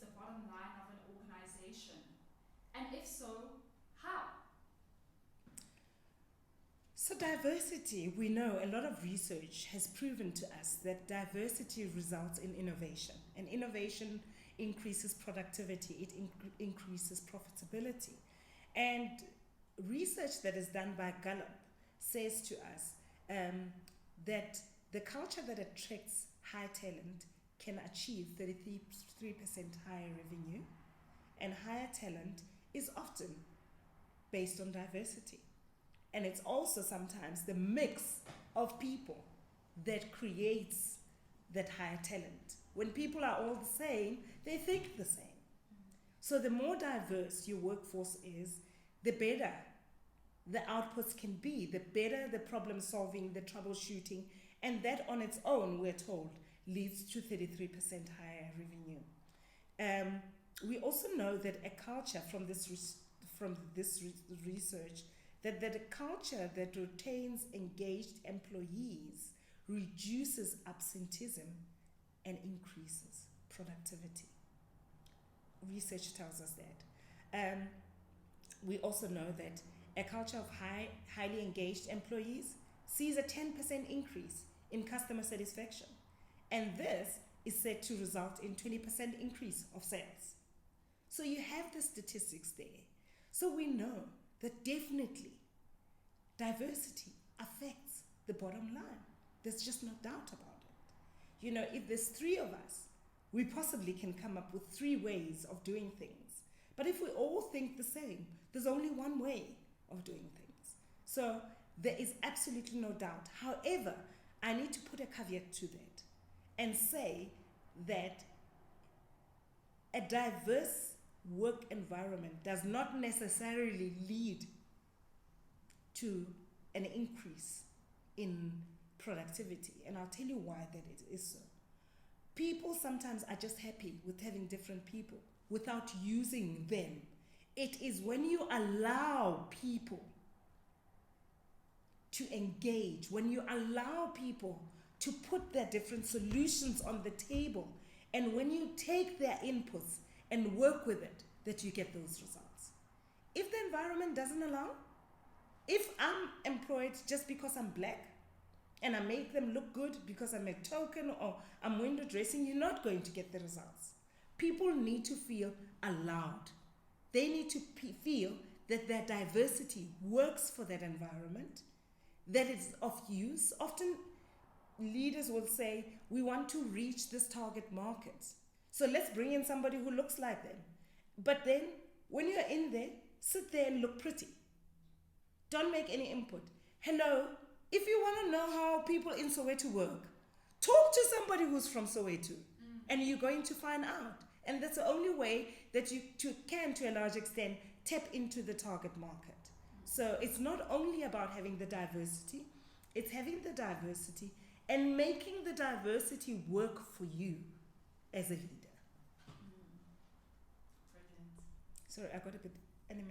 the bottom line of an organization? And if so, how? So diversity, we know a lot of research has proven to us that diversity results in innovation. And innovation increases productivity, it increases profitability. And research that is done by Gallup says to us that the culture that attracts high talent can achieve 33% higher revenue, and higher talent is often based on diversity. And it's also sometimes the mix of people that creates that higher talent. When people are all the same, they think the same. So the more diverse your workforce is, the better the outputs can be, the better the problem solving, the troubleshooting, and that on its own, we're told, leads to 33% higher revenue. We also know that a culture from this research, that a culture that retains engaged employees reduces absenteeism and increases productivity. Research tells us that. We also know that a culture of highly engaged employees sees a 10% increase in customer satisfaction. And this is said to result in 20% increase of sales. So you have the statistics there. So we know that definitely diversity affects the bottom line. There's just no doubt about it. You know, if there's 3 of us, we possibly can come up with 3 ways of doing things. But if we all think the same, there's only one way of doing things. So there is absolutely no doubt. However, I need to put a caveat to that and say that a diverse work environment does not necessarily lead to an increase in productivity. And I'll tell you why that it is so. People sometimes are just happy with having different people without using them. It is when you allow people to engage, when you allow people to put their different solutions on the table, and when you take their inputs and work with it, that you get those results. If the environment doesn't allow, if I'm employed just because I'm black and I make them look good because I'm a token or I'm window dressing, you're not going to get the results. People need to feel allowed. They need to feel that their diversity works for that environment, that it's of use. Often leaders will say, we want to reach this target market, so let's bring in somebody who looks like them. But then when you're in there, sit there and look pretty. Don't make any input. Hello, if you want to know how people in Soweto work, talk to somebody who's from Soweto, and you're going to find out. And that's the only way that you can, to a large extent, tap into the target market. So it's not only about having the diversity, it's having the diversity and making the diversity work for you as a leader. Brilliant. Sorry, I got a bit